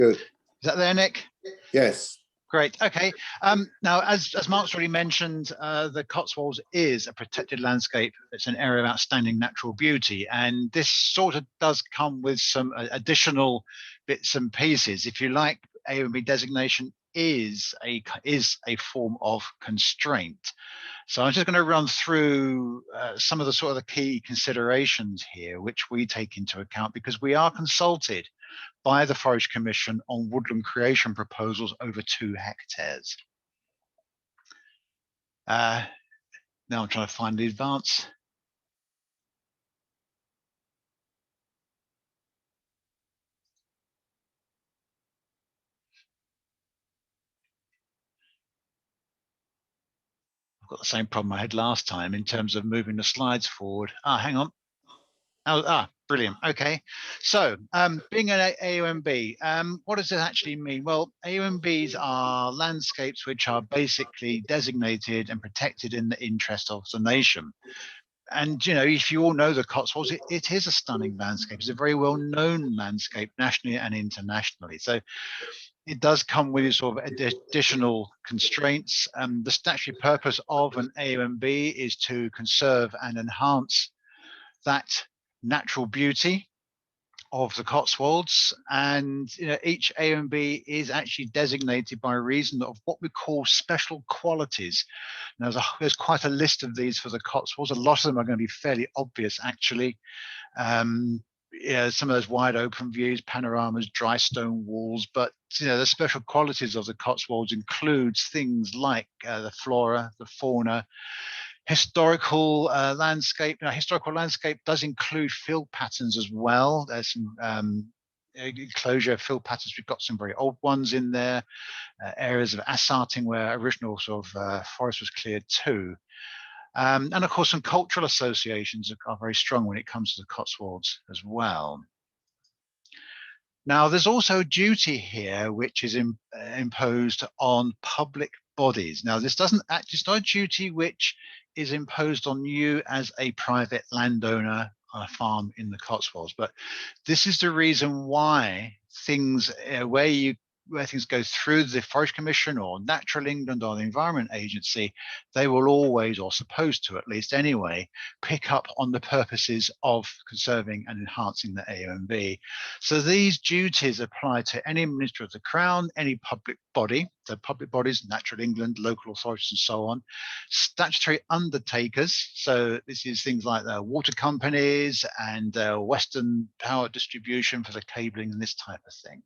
Good. Is that there, Nick? Yes. Great. Okay. Now, as Mark's already mentioned, the Cotswolds is a protected landscape. It's an area of outstanding natural beauty, and this sort of does come with some additional bits and pieces. If you like, AONB designation is a form of constraint. So I'm just going to run through some of the sort of the key considerations here, which we take into account because we are consulted by the Forest Commission on woodland creation proposals over 2 hectares. Now I'm trying to find the advance. I've got the same problem I had last time in terms of moving the slides forward. Hang on. Brilliant. Okay. So being an AONB, what does it actually mean? Well, AONBs are landscapes which are basically designated and protected in the interest of the nation. And, you know, if you all know the Cotswolds, it is a stunning landscape. It's a very well-known landscape nationally and internationally. So it does come with sort of additional constraints. The statutory purpose of an AONB is to conserve and enhance that natural beauty of the Cotswolds, and you know, each AONB is actually designated by reason of what we call special qualities. Now, there's quite a list of these for the Cotswolds. A lot of them are going to be fairly obvious, actually. Yeah, some of those wide open views, panoramas, dry stone walls, but you know, the special qualities of the Cotswolds includes things like the flora, the fauna, historical landscape. Now, historical landscape does include field patterns as well. There's some enclosure field patterns. We've got some very old ones in there, areas of assarting where original sort of forest was cleared too. And of course, some cultural associations are very strong when it comes to the Cotswolds as well. Now, there's also a duty here which is imposed on public bodies. Now, this doesn't act, it's not a duty which is imposed on you as a private landowner on a farm in the Cotswolds, but this is the reason why things where things go through the Forest Commission or Natural England or the Environment Agency, they will always, or supposed to at least anyway, pick up on the purposes of conserving and enhancing the AONB. So these duties apply to any Minister of the Crown, any public body, so public bodies, Natural England, local authorities and so on, statutory undertakers, so this is things like the water companies and Western Power Distribution for the cabling and this type of thing.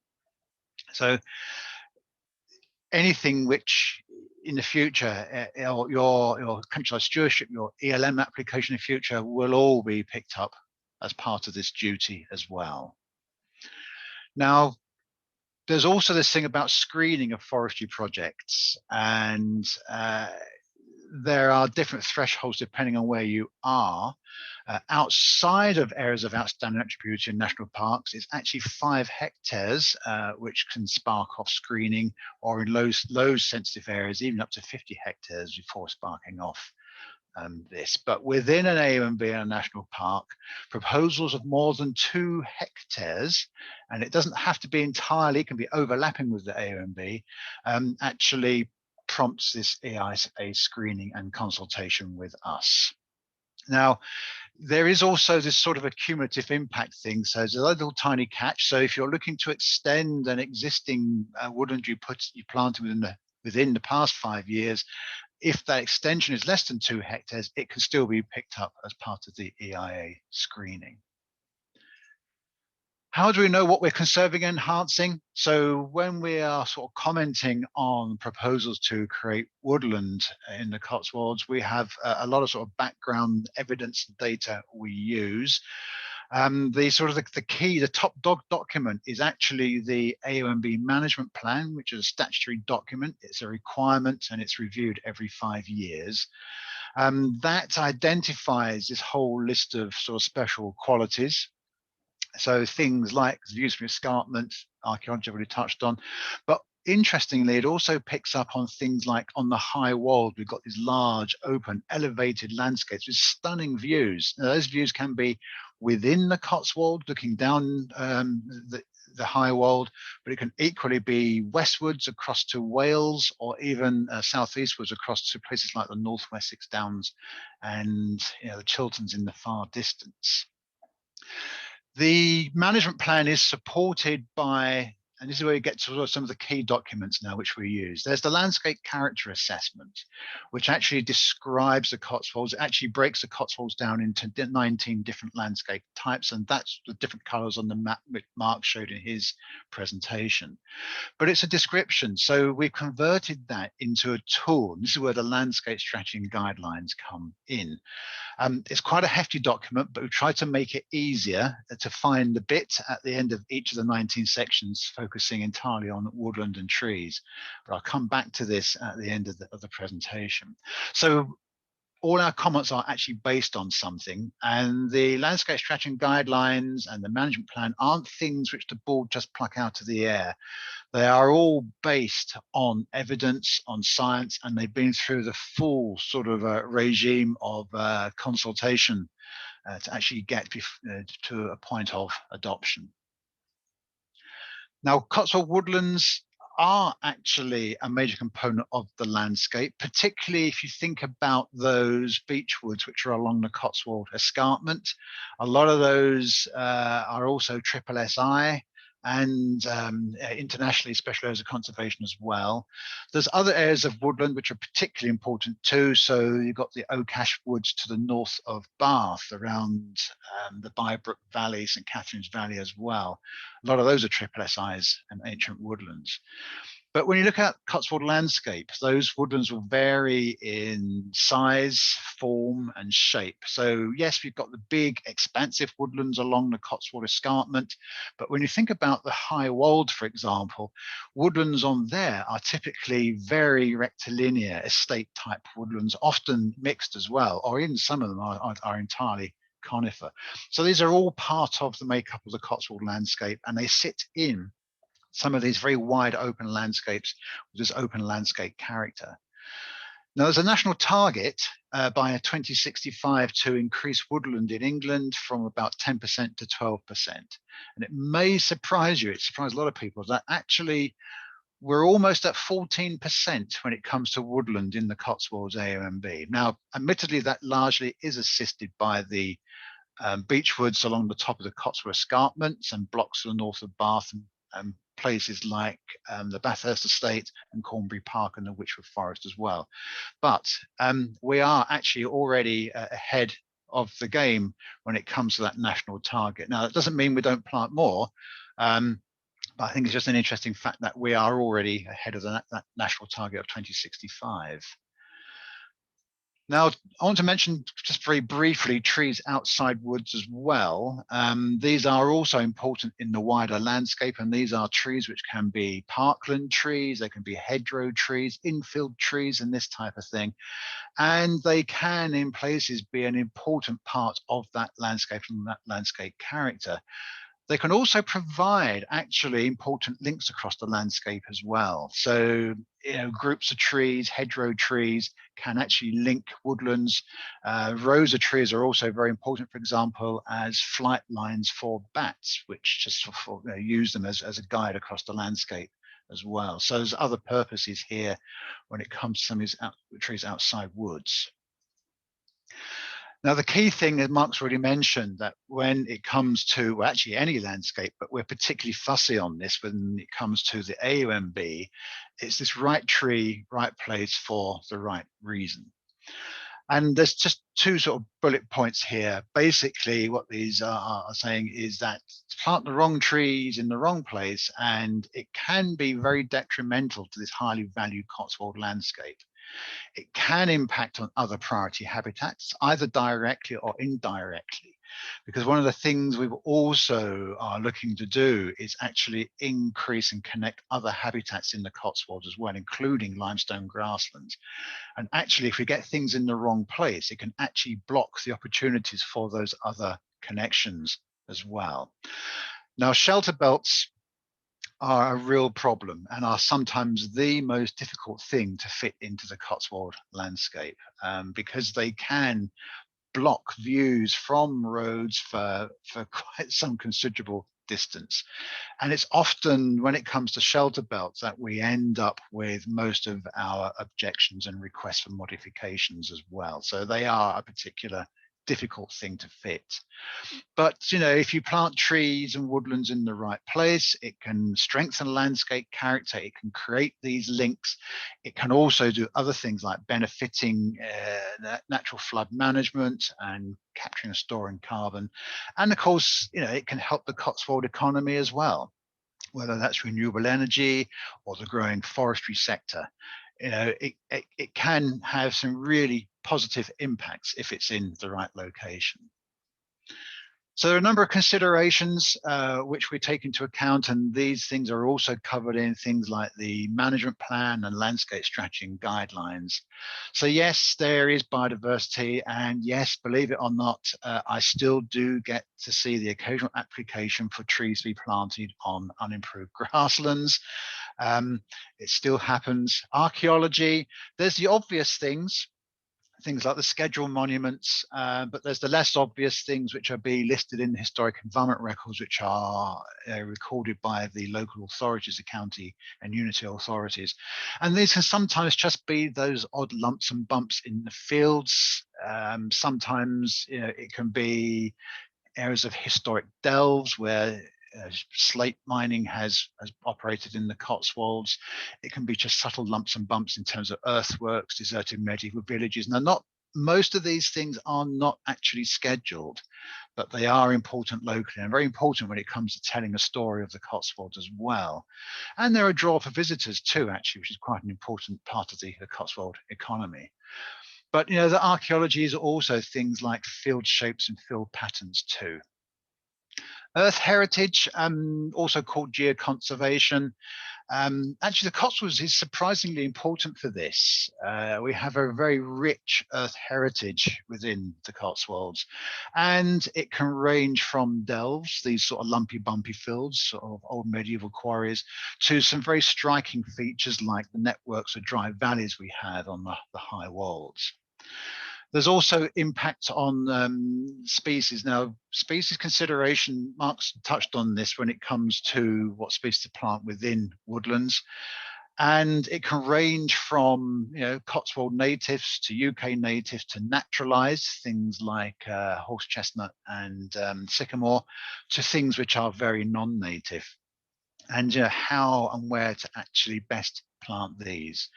So anything which in the future, your countryside stewardship, your ELM application in the future will all be picked up as part of this duty as well. Now, there's also this thing about screening of forestry projects, and there are different thresholds depending on where you are. Outside of areas of outstanding natural beauty in national parks, it's actually 5 hectares, which can spark off screening, or in low sensitive areas, even up to 50 hectares before sparking off this. But within an AONB and a national park, proposals of more than 2 hectares, and it doesn't have to be entirely, it can be overlapping with the AONB, actually prompts this EIA screening and consultation with us. Now, there is also this sort of a cumulative impact thing. So there's a little tiny catch. So if you're looking to extend an existing woodland you planted within the past 5 years, if that extension is less than 2 hectares, it can still be picked up as part of the EIA screening. How do we know what we're conserving and enhancing? So when we are sort of commenting on proposals to create woodland in the Cotswolds, we have a lot of sort of background evidence data we use. The top document is actually the AONB management plan, which is a statutory document. It's a requirement and it's reviewed every 5 years. That identifies this whole list of sort of special qualities. So things like the use of escarpment, archaeology I've already touched on, but interestingly, it also picks up on things like on the high wold, we've got these large, open, elevated landscapes with stunning views. Now, those views can be within the Cotswold, looking down the high wold, but it can equally be westwards across to Wales, or even southeastwards across to places like the North Wessex Downs and the Chilterns in the far distance. The management plan is supported by, and this is where you get to some of the key documents now which we use. There's the landscape character assessment, which actually describes the Cotswolds. It actually breaks the Cotswolds down into 19 different landscape types, and that's the different colors on the map which Mark showed in his presentation. But it's a description, so we've converted that into a tool. And this is where the landscape strategy and guidelines come in. It's quite a hefty document, but we've tried to make it easier to find the bit at the end of each of the 19 sections, focusing entirely on woodland and trees. But I'll come back to this at the end of the presentation. So all our comments are actually based on something, and the landscape strategy and guidelines and the management plan aren't things which the board just pluck out of the air. They are all based on evidence, on science, and they've been through the full sort of regime of consultation to actually get to a point of adoption. Now, Cotswold woodlands are actually a major component of the landscape, particularly if you think about those beech woods which are along the Cotswold escarpment. A lot of those are also SSSI and internationally special areas of conservation as well. There's other areas of woodland which are particularly important too. So you've got the oak ash woods to the north of Bath, around the Byebrook Valley, St Catherine's Valley as well. A lot of those are SSSIs and ancient woodlands. But when you look at Cotswold landscape, those woodlands will vary in size, form, and shape. So yes, we've got the big expansive woodlands along the Cotswold escarpment, but when you think about the high wold, for example, woodlands on there are typically very rectilinear estate type woodlands, often mixed as well, or even some of them are entirely conifer. So these are all part of the makeup of the Cotswold landscape, and they sit in some of these very wide open landscapes with this open landscape character. Now, there's a national target by 2065 to increase woodland in England from about 10% to 12%. And it may surprise you, it surprised a lot of people, that actually we're almost at 14% when it comes to woodland in the Cotswolds AONB. Now, admittedly, that largely is assisted by the beech woods along the top of the Cotswold escarpments and blocks to the north of Bath, and places like the Bathurst Estate and Cornbury Park and the Wychwood Forest as well. But we are actually already ahead of the game when it comes to that national target. Now, that doesn't mean we don't plant more, but I think it's just an interesting fact that we are already ahead of that national target of 2065. Now, I want to mention just very briefly trees outside woods as well. These are also important in the wider landscape, and these are trees which can be parkland trees, they can be hedgerow trees, infield trees, and this type of thing. And they can, in places, be an important part of that landscape and that landscape character. They can also provide actually important links across the landscape as well. So, groups of trees, hedgerow trees can actually link woodlands. Rows of trees are also very important, for example, as flight lines for bats, which just use them as a guide across the landscape as well. So there's other purposes here when it comes to some of these trees outside woods. Now, the key thing that Mark's already mentioned, that when it comes to, well, actually any landscape, but we're particularly fussy on this when it comes to the AONB, it's this right tree, right place for the right reason. And there's just two sort of bullet points here. Basically, what these are saying is that plant the wrong trees in the wrong place, and it can be very detrimental to this highly valued Cotswold landscape. It can impact on other priority habitats, either directly or indirectly, because one of the things we've also are looking to do is actually increase and connect other habitats in the Cotswolds as well, including limestone grasslands. And actually, if we get things in the wrong place, it can actually block the opportunities for those other connections as well. Now, shelter belts are a real problem and are sometimes the most difficult thing to fit into the Cotswold landscape, because they can block views from roads for quite some considerable distance. And it's often when it comes to shelter belts that we end up with most of our objections and requests for modifications as well. So they are a particular difficult thing to fit. But if you plant trees and woodlands in the right place, it can strengthen landscape character. It can create these links. It can also do other things like benefiting natural flood management and capturing and storing carbon. And of course, it can help the Cotswold economy as well, whether that's renewable energy or the growing forestry sector. It can have some really positive impacts if it's in the right location. So there are a number of considerations which we take into account, and these things are also covered in things like the management plan and landscape strategy and guidelines. So yes, there is biodiversity, and yes, believe it or not, I still do get to see the occasional application for trees to be planted on unimproved grasslands. It still happens. Archaeology, there's the obvious things like the scheduled monuments, but there's the less obvious things which are being listed in the historic environment records, which are recorded by the local authorities, the county and unity authorities. And these can sometimes just be those odd lumps and bumps in the fields. Sometimes it can be areas of historic delves where slate mining has operated in the Cotswolds. It can be just subtle lumps and bumps in terms of earthworks, deserted medieval villages. Now, most of these things are not actually scheduled, but they are important locally and very important when it comes to telling a story of the Cotswolds as well. And they're a draw for visitors too, actually, which is quite an important part of the Cotswold economy. But the archaeology is also things like field shapes and field patterns too. Earth heritage, also called geoconservation. Actually, the Cotswolds is surprisingly important for this. We have a very rich earth heritage within the Cotswolds, and it can range from delves, these sort of lumpy, bumpy fields, sort of old medieval quarries, to some very striking features like the networks of dry valleys we have on the high wolds. There's also impact on species. Now, species consideration, Mark's touched on this when it comes to what species to plant within woodlands. And it can range from Cotswold natives to UK natives to naturalized, things like horse chestnut and sycamore, to things which are very non-native. And how and where to actually best plant these.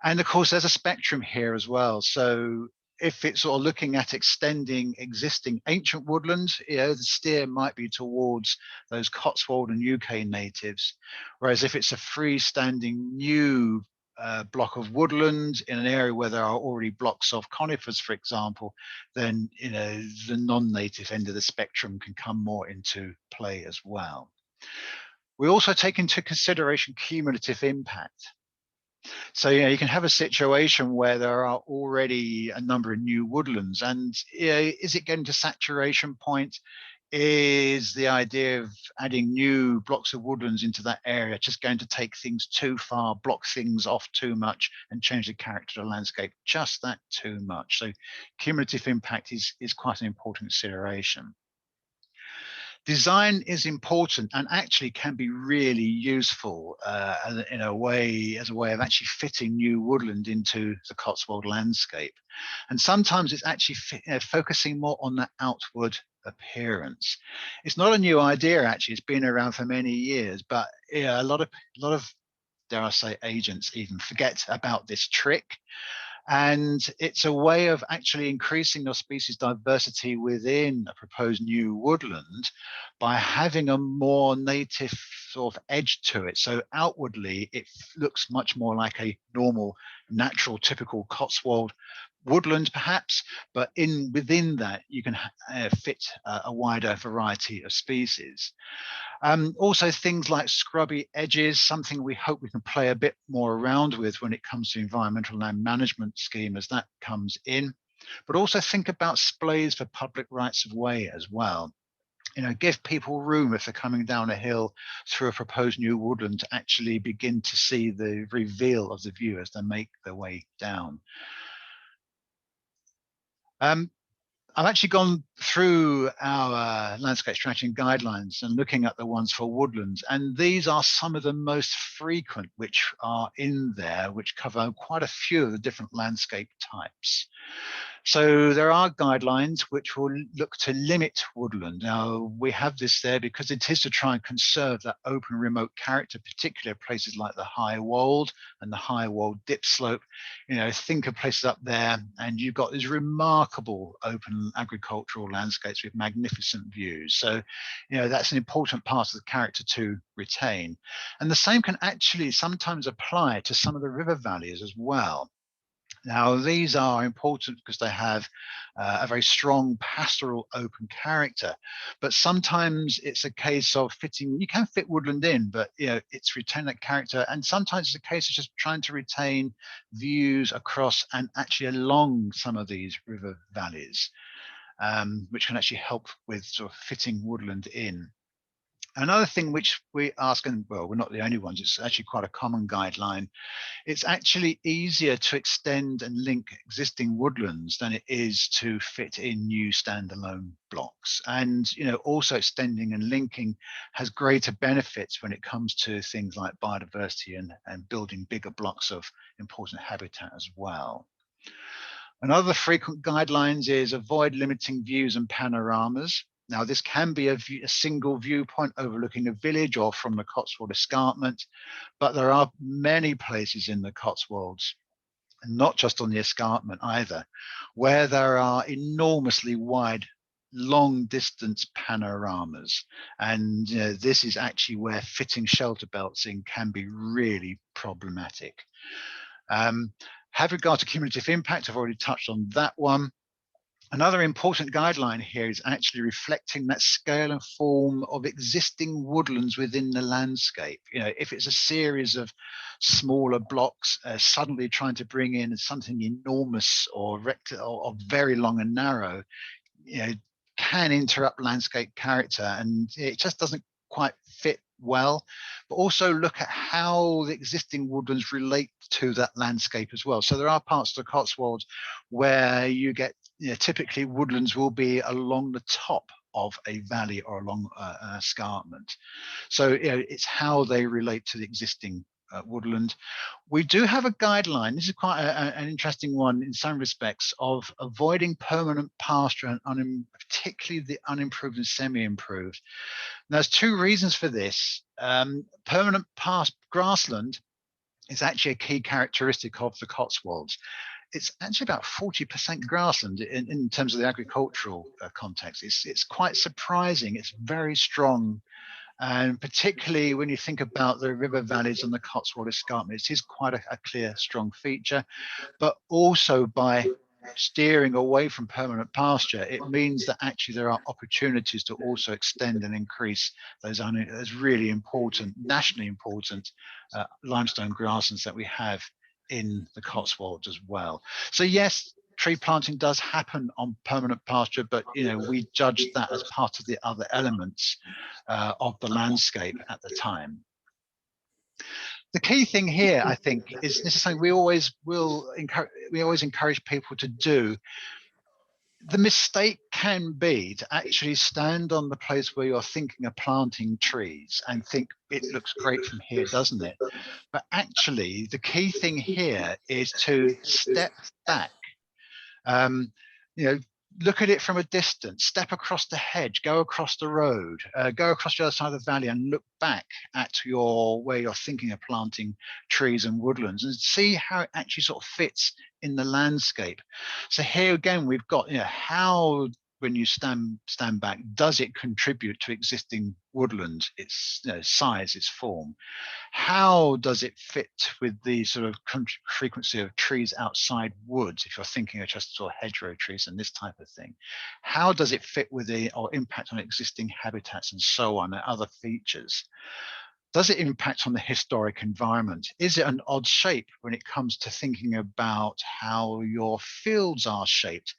And of course, there's a spectrum here as well. So if it's sort of looking at extending existing ancient woodlands, the steer might be towards those Cotswold and UK natives. Whereas if it's a freestanding new block of woodland in an area where there are already blocks of conifers, for example, then the non-native end of the spectrum can come more into play as well. We also take into consideration cumulative impact. So you can have a situation where there are already a number of new woodlands, and is it getting to saturation point? Is the idea of adding new blocks of woodlands into that area just going to take things too far, block things off too much, and change the character of the landscape just that too much? So cumulative impact is quite an important consideration. Design is important and actually can be really useful in a way, as a way of actually fitting new woodland into the Cotswold landscape. And sometimes it's actually focusing more on the outward appearance. It's not a new idea, actually. It's been around for many years, but a lot of, dare I say, agents even forget about this trick. And it's a way of actually increasing your species diversity within a proposed new woodland by having a more native sort of edge to it. So outwardly, it looks much more like a normal, natural, typical Cotswold woodland, perhaps, but within that, you can fit a wider variety of species. Also things like scrubby edges, something we hope we can play a bit more around with when it comes to environmental land management scheme as that comes in, but also think about splays for public rights of way as well. Give people room if they're coming down a hill through a proposed new woodland to actually begin to see the reveal of the view as they make their way down. I've actually gone through our landscape strategy and guidelines and looking at the ones for woodlands, and these are some of the most frequent which are in there, which cover quite a few of the different landscape types. So there are guidelines which will look to limit woodland. Now, we have this there because it is to try and conserve that open remote character, particularly places like the high wold and the high wold dip slope. You know, think of places up there and you've got these remarkable open agricultural landscapes with magnificent views. So, you know, that's an important part of the character to retain. And the same can actually sometimes apply to some of the river valleys as well. Now, these are important because they have a very strong pastoral open character, but sometimes it's a case of fitting, you can fit woodland in, but you know, it's retain that character. And sometimes it's a case of just trying to retain views across and actually along some of these river valleys, which can actually help with sort of fitting woodland in. Another thing which we ask, and well, we're not the only ones, it's actually quite a common guideline. It's actually easier to extend and link existing woodlands than it is to fit in new standalone blocks. And you know, also extending and linking has greater benefits when it comes to things like biodiversity and building bigger blocks of important habitat as well. Another frequent guidelines is avoid limiting views and panoramas. Now, this can be a single viewpoint overlooking a village or from the Cotswold Escarpment, but there are many places in the Cotswolds, and not just on the escarpment either, where there are enormously wide, long distance panoramas. And you know, this is actually where fitting shelter belts in can be really problematic. Have regard to cumulative impact, I've already touched on that one. Another important guideline here is actually reflecting that scale and form of existing woodlands within the landscape. You know, if it's a series of smaller blocks, suddenly trying to bring in something enormous or very long and narrow, you know, can interrupt landscape character, and it just doesn't quite fit well. But also look at how the existing woodlands relate to that landscape as well. So there are parts of the Cotswolds where you get, you know, typically woodlands will be along the top of a valley or along an escarpment. So you know, it's how they relate to the existing woodland. We do have a guideline. This is quite an interesting one in some respects, of avoiding permanent pasture and particularly the unimproved and semi-improved. Now, there's two reasons for this. Permanent grassland is actually a key characteristic of the Cotswolds. It's actually about 40% grassland in terms of the agricultural context. It's quite surprising. It's very strong. And particularly when you think about the river valleys and the Cotswold Escarpment, it is quite a clear, strong feature. But also by steering away from permanent pasture, it means that actually there are opportunities to also extend and increase those really important, nationally important limestone grasslands that we have in the Cotswolds as well. So yes, tree planting does happen on permanent pasture, but you know, we judge that as part of the other elements of the landscape at the time. The key thing here, I think, is this is something we always encourage people to do. The mistake can be to actually stand on the place where you're thinking of planting trees and think it looks great from here, doesn't it? But actually, the key thing here is to step back. You know, look at it from a distance, step across the hedge, go across the road, go across the other side of the valley and look back at where you're thinking of planting trees and woodlands and see how it actually sort of fits in the landscape. So here again, we've got, you know, how, when you stand back, does it contribute to existing woodland, its, you know, size, its form? How does it fit with the sort of frequency of trees outside woods, if you're thinking of just sort of hedgerow trees and this type of thing? How does it fit with or impact on existing habitats and so on, and other features? Does it impact on the historic environment? Is it an odd shape when it comes to thinking about how your fields are shaped?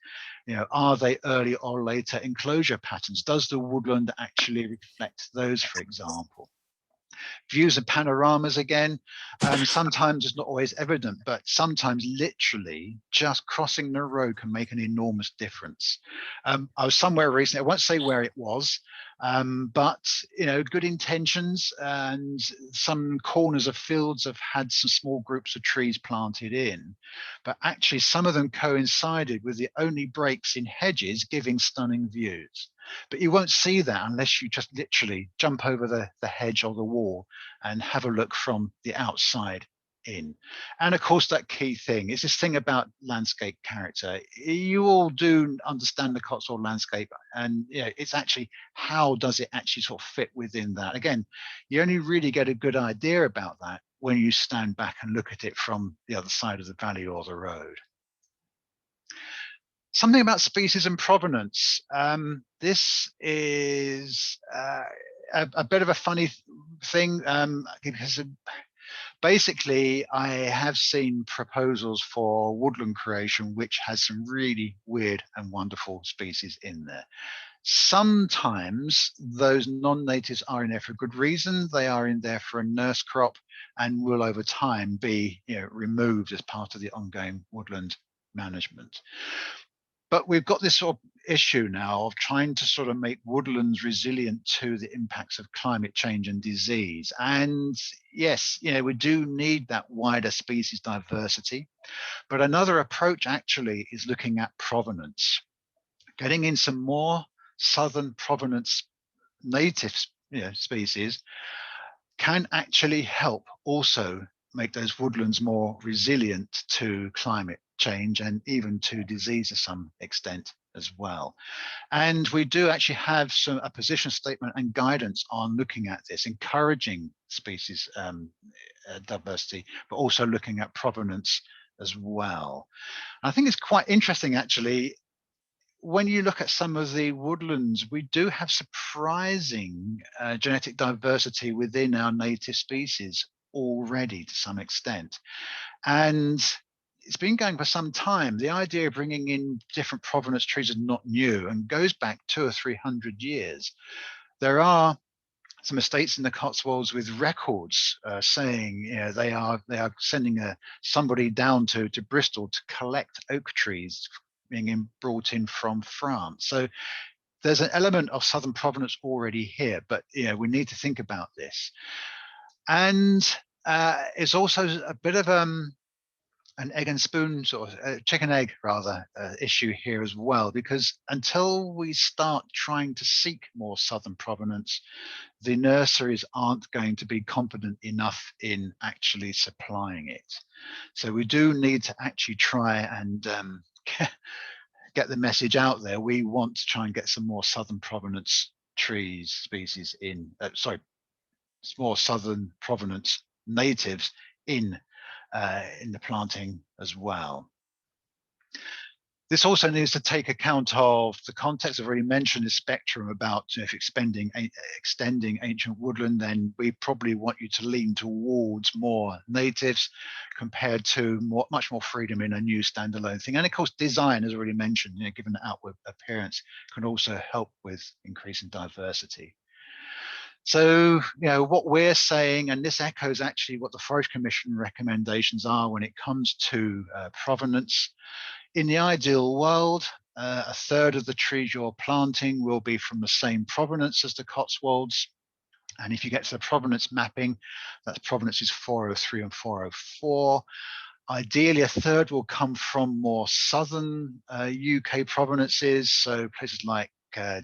You know, are they early or later enclosure patterns? Does the woodland actually reflect those, for example? Views and panoramas again, sometimes it's not always evident, but sometimes literally just crossing the road can make an enormous difference. I was somewhere recently, I won't say where it was, but good intentions, and some corners of fields have had some small groups of trees planted in, but actually some of them coincided with the only breaks in hedges giving stunning views. But you won't see that unless you just literally jump over the hedge or the wall and have a look from the outside in. And of course, that key thing is this thing about landscape character. You all do understand the Cotswold landscape, and it's actually, how does it actually sort of fit within that? Again, you only really get a good idea about that when you stand back and look at it from the other side of the valley or the road. Something about species and provenance. This is a bit of a funny thing, because basically I have seen proposals for woodland creation which has some really weird and wonderful species in there. Sometimes those non-natives are in there for a good reason. They are in there for a nurse crop and will over time be removed as part of the ongoing woodland management. But we've got this sort of issue now of trying to sort of make woodlands resilient to the impacts of climate change and disease. And yes, we do need that wider species diversity. But another approach actually is looking at provenance, getting in some more southern provenance native species can actually help also make those woodlands more resilient to climate change and even to disease to some extent as well. And we do actually have a position statement and guidance on looking at this, encouraging species diversity, but also looking at provenance as well. I think it's quite interesting actually, when you look at some of the woodlands, we do have surprising genetic diversity within our native species already to some extent. And it's been going for some time. The idea of bringing in different provenance trees is not new and goes back 200 or 300 years. There are some estates in the Cotswolds with records saying they are sending somebody down to Bristol to collect oak trees being brought in from France. So there's an element of southern provenance already here, but we need to think about this. And it's also a bit of an egg and spoon, sort of chicken egg rather, issue here as well, because until we start trying to seek more southern provenance, the nurseries aren't going to be confident enough in actually supplying it. So we do need to actually try and get the message out there. We want to try and get some more southern provenance trees species in, more southern provenance natives in the planting as well. This also needs to take account of the context. I've already mentioned the spectrum about if extending ancient woodland, then we probably want you to lean towards more natives compared to much more freedom in a new standalone thing. And of course, design, as already mentioned, given the outward appearance, can also help with increasing diversity. So, what we're saying, and this echoes actually what the Forest Commission recommendations are when it comes to provenance. In the ideal world, a third of the trees you're planting will be from the same provenance as the Cotswolds. And if you get to the provenance mapping, that's provenances 403 and 404. Ideally, a third will come from more southern UK provenances, so places like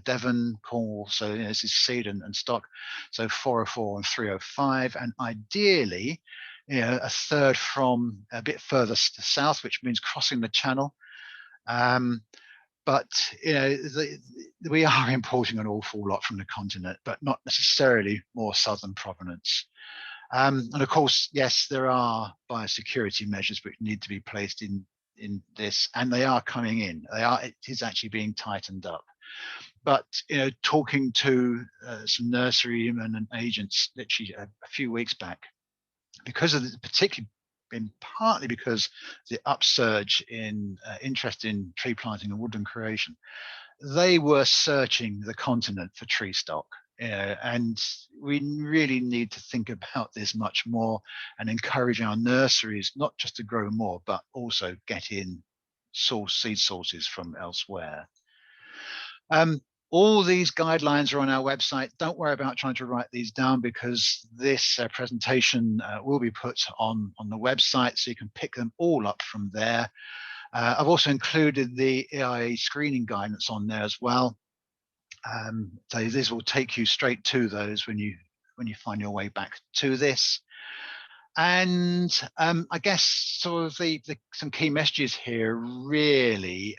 Devon, Cornwall, so this is seed and stock, so 404 and 305, and ideally, a third from a bit further south, which means crossing the Channel. But we are importing an awful lot from the continent, but not necessarily more southern provenance. And of course, yes, there are biosecurity measures which need to be placed in this, and they are coming in. It is actually being tightened up. But talking to some nurserymen and agents literally a few weeks back, because of particularly been partly because the upsurge in interest in tree planting and woodland creation, they were searching the continent for tree stock. And we really need to think about this much more and encourage our nurseries not just to grow more, but also get in seed sources from elsewhere. All these guidelines are on our website. Don't worry about trying to write these down, because this presentation will be put on the website, so you can pick them all up from there. I've also included the EIA screening guidance on there as well. So this will take you straight to those when you find your way back to this. And I guess sort of some key messages here really.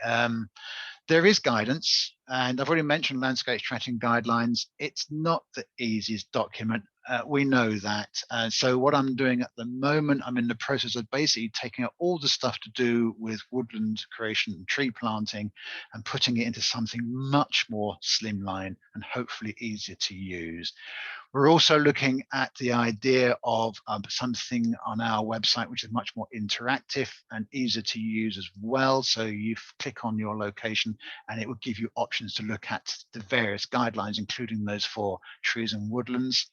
There is guidance, and I've already mentioned landscape strategy guidelines. It's not the easiest document. We know that. So what I'm doing at the moment, I'm in the process of basically taking out all the stuff to do with woodland creation and tree planting and putting it into something much more slimline and hopefully easier to use. We're also looking at the idea of something on our website which is much more interactive and easier to use as well. So you click on your location and it will give you options to look at the various guidelines, including those for trees and woodlands.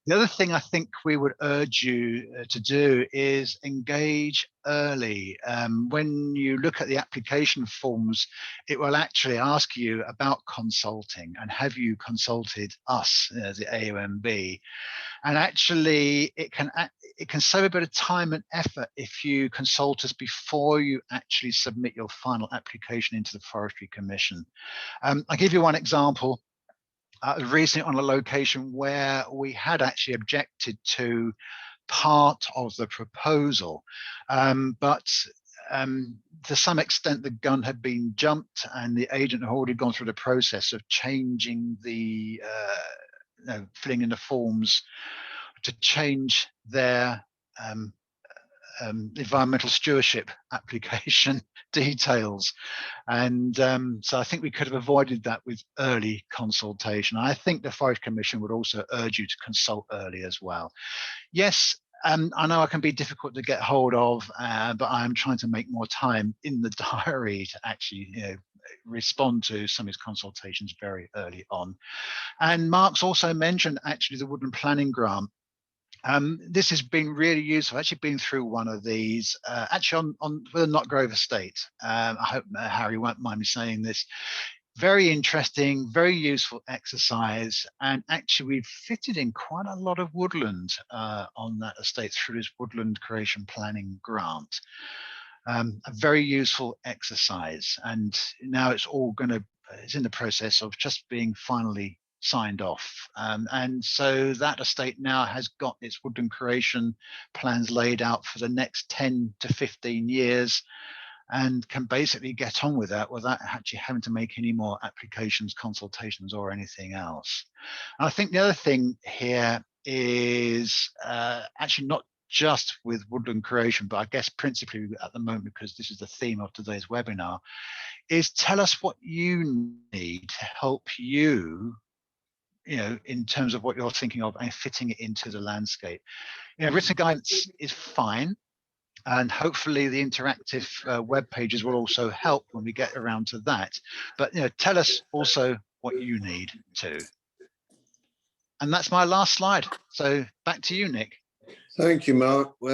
The other thing I think we would urge you to do is engage early. When you look at the application forms, it will actually ask you about consulting and have you consulted us, the AONB. And actually, it can save a bit of time and effort if you consult us before you actually submit your final application into the Forestry Commission. I'll give you one example. Recently on a location where we had actually objected to part of the proposal, but to some extent the gun had been jumped and the agent had already gone through the process of changing the filling in the forms to change their environmental stewardship application details. And so I think we could have avoided that with early consultation. I think the Forest Commission would also urge you to consult early as well. Yes, I know I can be difficult to get hold of, but I'm trying to make more time in the diary to actually respond to some of these consultations very early on. And Mark's also mentioned actually the Woodland Planning Grant. This has been really useful. I've actually been through one of these, actually on the Knott Grove estate. I hope Harry won't mind me saying this. Very interesting, very useful exercise. And actually we've fitted in quite a lot of woodland on that estate through this Woodland Creation Planning Grant. A very useful exercise. And now it's in the process of just being finally signed off. And so that estate now has got its woodland creation plans laid out for the next 10 to 15 years and can basically get on with that without actually having to make any more applications, consultations, or anything else. And I think the other thing here is actually not just with woodland creation, but I guess principally at the moment, because this is the theme of today's webinar, is tell us what you need to help you, in terms of what you're thinking of and fitting it into the landscape. Written guidance is fine, and hopefully the interactive web pages will also help when we get around to that. But tell us also what you need to. And that's my last slide. So back to you, Nick. Thank you, Mark. Well,